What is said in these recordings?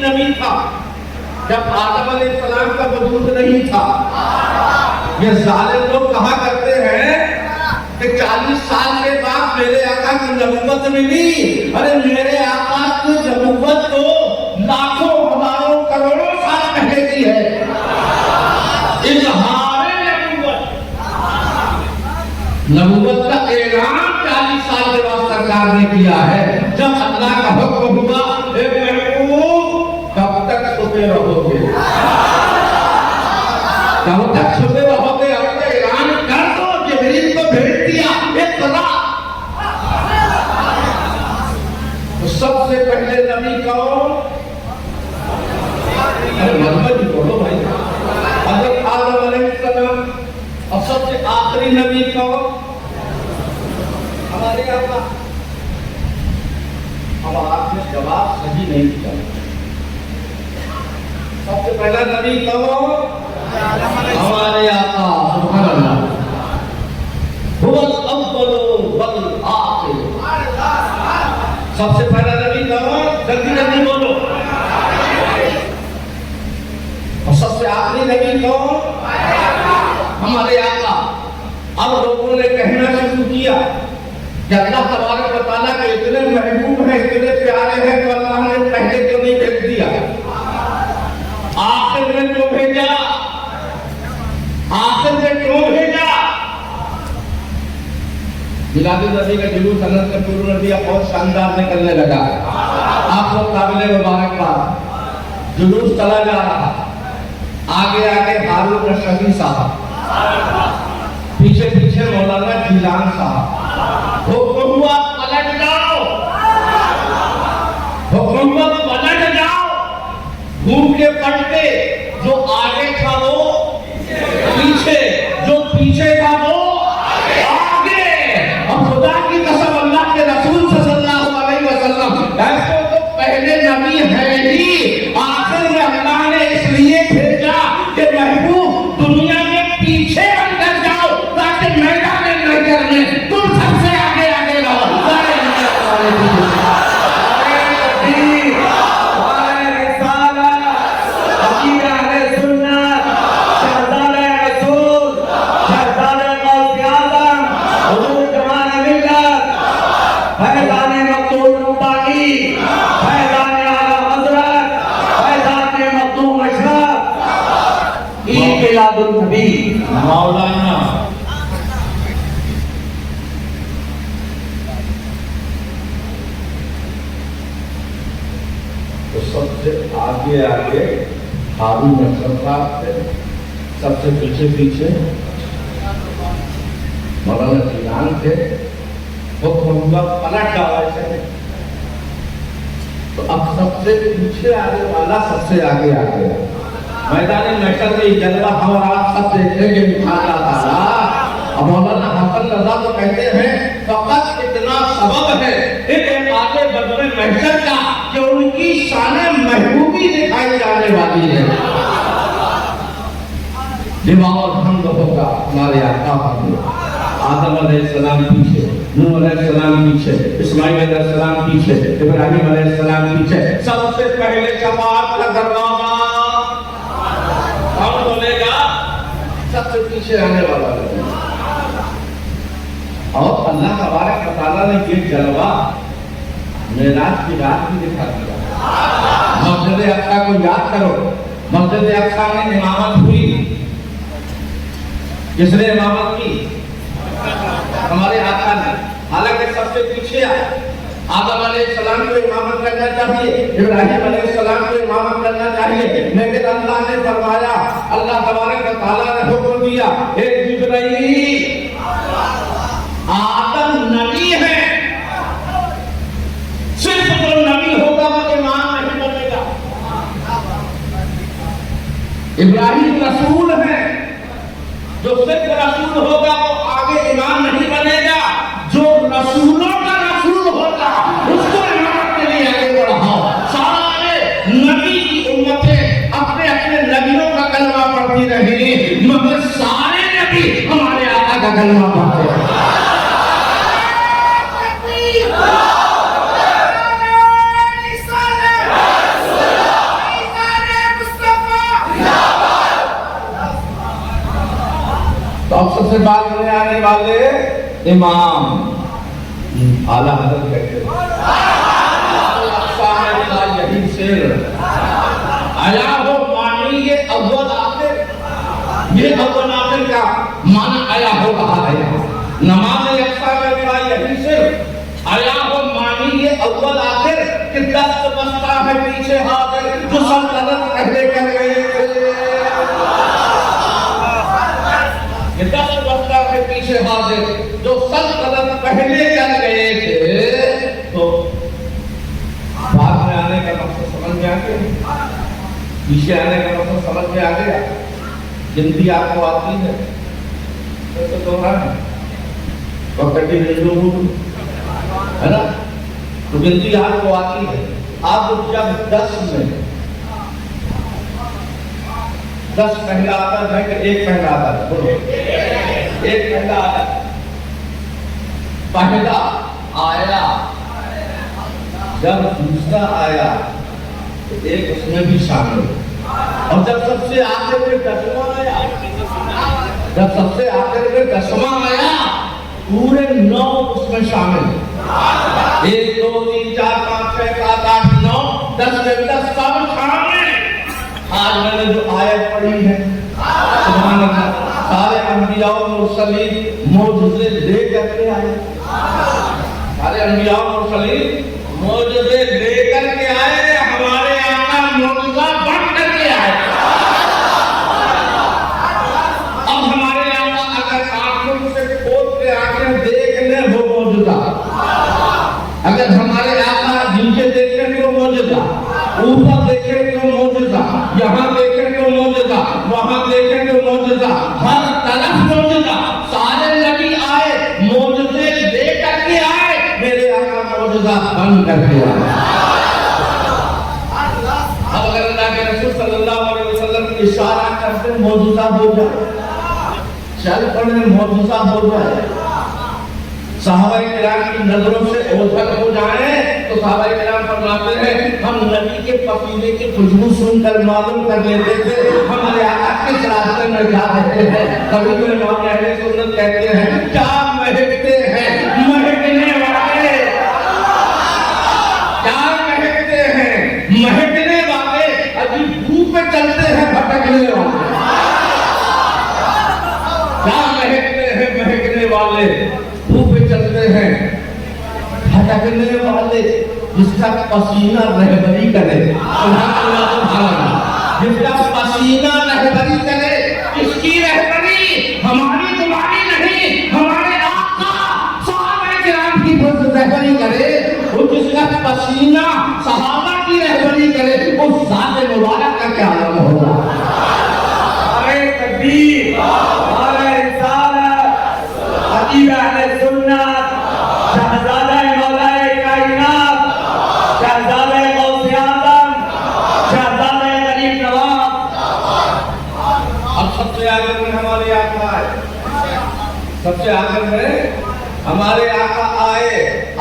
نبی تھا جب آدم علیہ السلام کا وجود نہیں تھا. یہ ظالم لوگ کہا کرتے ہیں کہ 40 سال کے بعد میرے آقا کی نبوت ملی. ارے میرے آقا کی نبوت تو لاکھوں ہزاروں کروڑوں سال پہلے کی ہے. اظہار نبوت کا اعلان 40 سال کے بعد سرکار نے کیا ہے. جب اللہ کا حکم ہوا اے محبوب کب تک چھپے رہو گے, کب تک چھپے رہو گے, اپنے اعلان کر دو. جبریل کو بھیج دیا اقرا. سب سے پہلے نبی کون؟ ارے محمد جی بولو بھائی. حضرت آدم علیہ السلام. اور سب سے آخری نبی کون؟ ہمارے آقا. اب آپ نے جواب صحیح نہیں دیا. سب سے پہلا نبی کون؟ ہمارے آقا. سبحان اللہ. هو الاول والآخر. سب سے پہلا نبی کون؟ جلدی جلدی بولو. اور سب سے آخری نبی کون؟ ہمارے آقا. اب لوگوں نے کہنا شروع کیا کہ اللہ تبارک و تعالیٰ کے اتنے محبوب ہیں, اتنے پیارے ہیں, تو اللہ نے پہلے کیوں نہیں بھیج دیا, آخر میں کیوں بھیجا, آخر میں کیوں بھیجا. میلاد النبی کا جلوس حضرت کا پورو نبی بہت شاندار نکلنے لگا. آپ لوگ قابل مبارکباد. جلوس چلا جا رہا, آگے آگے ہارون رشیدی صاحب, پیچھے پیچھے مولانا جیلان صاحب. حکم ہوا پلٹ جاؤ, حکم ہوا پلٹ جاؤ. گھوم کے پلٹے, جو آگے تھا وہ پیچھے, جو پیچھے تھا وہ آگے. اور خدا کی قسم اللہ کے رسول صلی اللہ علیہ وسلم ایسے تو پہلے نبی ہے ہی, آخر میں اللہ نے اس لیے بھیجا کہ محبوب دنیا میں پیچھے اندر جاؤ تاکہ میدان نظر میں تم سب سے آگے آگے رہو. مولانا تو سب سے آگے آگے ہارون رشید صاحب تھے, سب سے پیچھے پیچھے مولانا جیلان تھے. حکم ہوا پلٹ جاؤ ایسے. تو اب سب سے پیچھے آنے والا سب سے آگے آ گیا. میدان محشر میں یہ جلوہ ہم اور آپ سب دیکھیں گے انشاءاللہ تعالیٰ. اب مولانا حسن رضا تو کہتے ہیں فقط اتنا سبب ہے ایک آگے بدل محشر کا کہ ان کی شان محبوبی دکھائی جانے والی ہے. دماغ اور حمد ہوگا ہمارے آقا پر. آدم علیہ السلام پیچھے, نوح علیہ السلام پیچھے, اسماعیل علیہ السلام پیچھے, ابراہیم علیہ السلام پیچھے. سب سے پہلے شفاعت کا دروازہ کون کھولے گا؟ سب سے پیچھے آنے والا. اور اللہ تبارک و تعالیٰ نے یہ جلوہ معراج کی رات بھی دکھا دیا. مسجد اقصیٰ کو یاد کرو. مسجد اقصیٰ میں امامت ہوئی. کس نے امامت کی؟ ہمارے آقا نے. حالانکہ سب سے پیچھے آدم علیہ السلام کو امامت کرنا چاہیے, ابراہیم علیہ السلام کو امامت کرنا چاہیے, لیکن اللہ نے فرمایا, اللہ تبارک و تعالیٰ نے حکم دیا, اے جبرائیل آدم نبی ہے, صرف جو نبی ہوگا وہ امام نہیں بنے گا. ابراہیم رسول ہے, جو صرف رسول ہوگا وہ آگے امام نہیں بنے گا. جو رسولوں کا رسول ہوگا اس کو امامت کے لیے آگے بڑھاؤ. سارے نبی کی امتیں اپنے اپنے نبیوں کا کلمہ پڑھتی رہی, مگر سارے نبی ہمارے آقا کا کلمہ پڑھتے ہیں. سے بعد میں آنے والے امام اعلیٰ حضرت کہتے ہیں یہی شعر آیا ہو معنی یہ اول آخر، یہ اول آخر کا معنی آیا ہو رہا ہے۔ نماز یکساں میں یہی شعر آیا ہو معنی یہ اول آخر کہ دست بستہ ہے پیچھے حاضر جو سلطنت پہلے کر گئے تھے، کہ دست بستہ ہے پیچھے حاضر جو سلطنت پہلے کر گئے تھے۔ تو بعد میں آنے کا مقصد سمجھ میں آ گیا، پیچھے آنے کا مقصد سمجھ میں آ گیا۔ گنتی آپ کو آتی ہے تو دوران وقت کی ہے نا، تو گنتی آپ کو آتی ہے۔ آپ جب 10 میں 10 پہلا آتا ہے کہ ایک پہلا آتا ہے؟ بولو ایک پہلا آتا ہے، پہلا آیا جب دوسرا آیا تو ایک اس میں بھی شامل، اور جب سب سے آخر میں 10واں آیا، جب سب سے آخر میں 10واں آیا پورے 9 اس میں شامل، 1 2 3 4 5 6 7 8 9 10 میں 10 سب شامل۔ آج میں نے جو آیت پڑھی ہے سبحان اللہ، سارے انبیاء و مرسلین معجزے لے کر کے آئے، سارے انبیاء و مرسلین معجزے لے کر کے آئے، ہمارے آقا معجزہ بن کر کے آئے۔ اب ہمارے آقا اگر آنکھوں سے کھول کے آنکھیں دیکھ لیں وہ معجزہ، اگر ہمارے آقا نیچے دیکھیں تو معجزہ، اوپر دیکھیں تو معجزہ، یہاں دیکھیں تو معجزہ، وہاں دیکھیں تو معجزہ، ہر طرف معجزہ۔ سارے نبی آئے معجزے لے کر کے آئے، میرے آقا معجزہ بن کر کے آئے۔ اب اگر اللہ کے رسول صلی اللہ علیہ وسلم اشارہ کرتے معجزہ ہو جائے، چل پڑے معجزہ ہو جائے، صحابہ کرام کی نظروں سے اوجھل ہو جائیں تو صحابہ کرام فرماتے ہیں ہم نبی کے پسینے کی خوشبو سن کر معلوم کر لیتے تھے ہمارے آقا کس راستے میں جا رہے ہیں۔ کبھی کوئی امام اہل سنت کہتے ہیں کیا مہکتے ہیں مہکنے والے، کیا مہکتے ہیں مہکنے والے، عجیب دھوپ پہ چلتے ہیں بھٹکنے والے، کیا مہکتے ہیں مہکنے والے، دھوپ پہ چلتے ہیں بھٹکنے والے، جس کا پسینہ رہبری کرے، جس کا پسینہ رہبری کرے، اس کی رہبری ہماری تمہاری نہیں، ہمارے آقا صحابہ کرام کی رہبری کرے، اور جس کا پسینہ صحابہ کی رہبری کرے، اس ذات مبارک کا کیا عالم ہوگا۔ نعرہ تکبیر، نعرہ رسالت، خطیب اہل سنت، شہزادہ مولا کائنات، شہزادہ غوث اعظم، شہزادہ غریب نواز۔ اب سب سے آخر میں ہمارے آقا آئے، سب سے آخر میں ہمارے آقا آئے،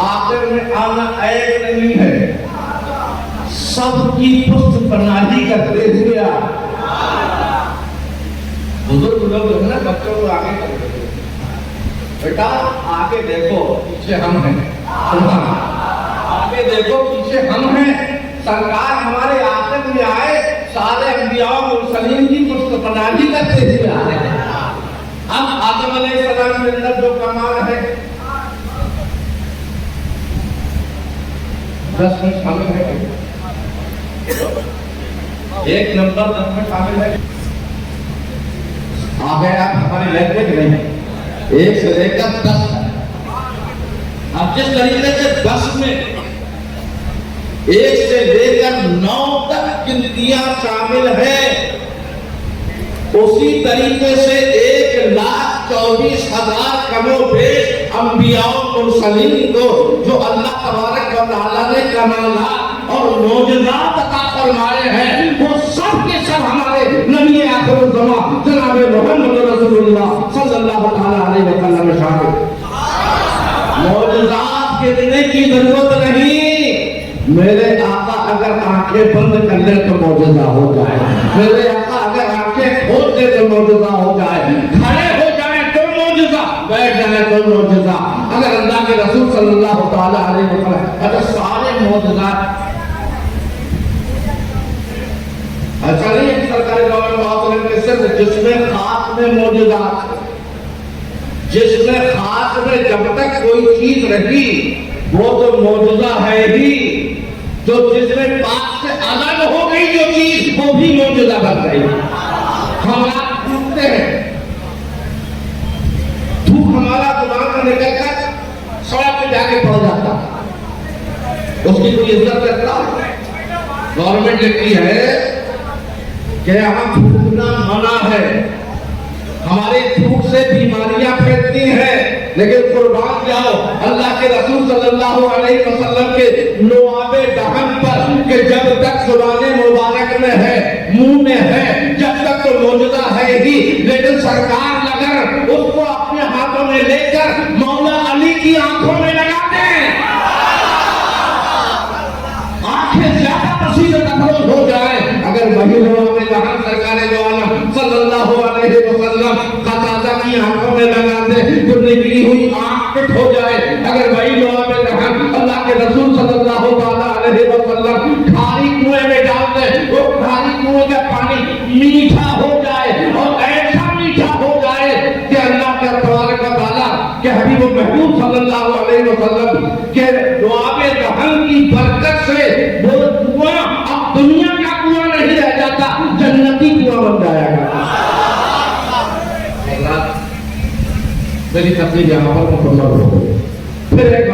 آخر میں آنا عیب نہیں ہے، سب کی پشت پناہی کرتے ہوئے آئے۔ بزرگ لوگ جو ہے نا بچوں کو آگے کرتے ہیں، بیٹا آگے دیکھو پیچھے ہم ہیں، آگے دیکھو پیچھے ہم ہیں۔ سرکار ہمارے آخر میں آئے، سارے انبیاء و مرسلین کی پشت پناہی کرتے ہوئے آئے۔ اب آدم علیہ السلام کے اندر جو کمال ہے 10 میں شامل ہے، 1 نمبر 10 میں شامل ہے۔ آگے آپ ہماری لینگویج نہیں، 1 سے لے کر 10، اب جس طریقے سے 10 میں 1 سے لے کر 9 تک گنتیاں شامل ہیں، اسی طریقے سے 1,24,000 کم و بیش انبیاء و مرسلین کو جو اللہ تبارک و تعالیٰ نے کمالات اور معجزات عطا فرمائے ہیں، وہ سب کے سب ہمارے نبی آخر الزمان جناب محمد رسول اللہ صلی اللہ علیہ وسلم شامل۔ معجزات گننے کی ضرورت نہیں، میرے آقا اگر آنکھیں بند کر لے تو معجزہ ہو جائے، میرے آقا اگر آنکھیں کھول دے تو معجزہ ہو جائے، کھڑے ہو جائے تو معجزہ کوئی معجزہ اگر اللہ کے رسول صلی اللہ تعالیٰ علیہ وسلم اگر سارے معجزات ایسا نہیں ہے سرکاری گورنمنٹ کے صرف جس میں خاص میں معجزات جس میں خاص میں جب تک کوئی چیز رہی وہ تو معجزہ ہے ہی جو جس میں پاک سے الگ ہو گئی جو چیز وہ بھی معجزہ بن گئی ہم آپ ڈھونڈتے ہیں دھوپ ہمارا دماغ میں نکل کر سڑک پہ جا کے پڑ جاتا اس کی کوئی عزت رکھتا گورنمنٹ لکھتی ہے کہ ہم تھوکنا منع ہے ہمارے تھوک سے بیماریاں پھیلتی ہیں لیکن قربان جاؤ اللہ کے رسول صلی اللہ علیہ وسلم کے لعاب دہن پر کہ جب تک زبان مبارک میں ہے منہ میں ہے جب تک تو معجزہ ہے ہی لیکن سرکار اگر اس کو اپنے ہاتھوں میں لے کر مولا علی کی آنکھوں میں لگاتے ہیں آنکھیں زیادہ پسینے افروز ہو جائے اگر وہی لعاب دہن سرکار دو عالم صلی اللہ علیہ وسلم قطادہ کی آنکھوں میں لگاتے تو نکلی ہوئی آنکھ پٹ ہو جائے اگر وہی لعاب دہن اللہ کے رسول صلی اللہ علیہ وسلم کھاری کنویں میں ڈالتے وہ کھاری کنویں کا پانی میٹھا ہو جائے اور ایسا میٹھا ہو جائے کہ اللہ کا تبارک و تعالیٰ کہ حبیب و محبوب صلی اللہ علیہ وسلم کہ لعاب دہن کی برکت سے وہ کنواں اب دنیا کا کنواں نہیں رہ جاتا جنتی کنواں بن جائے گا میری تقریر یہاں پر مکمل ہو گئی پھر ایک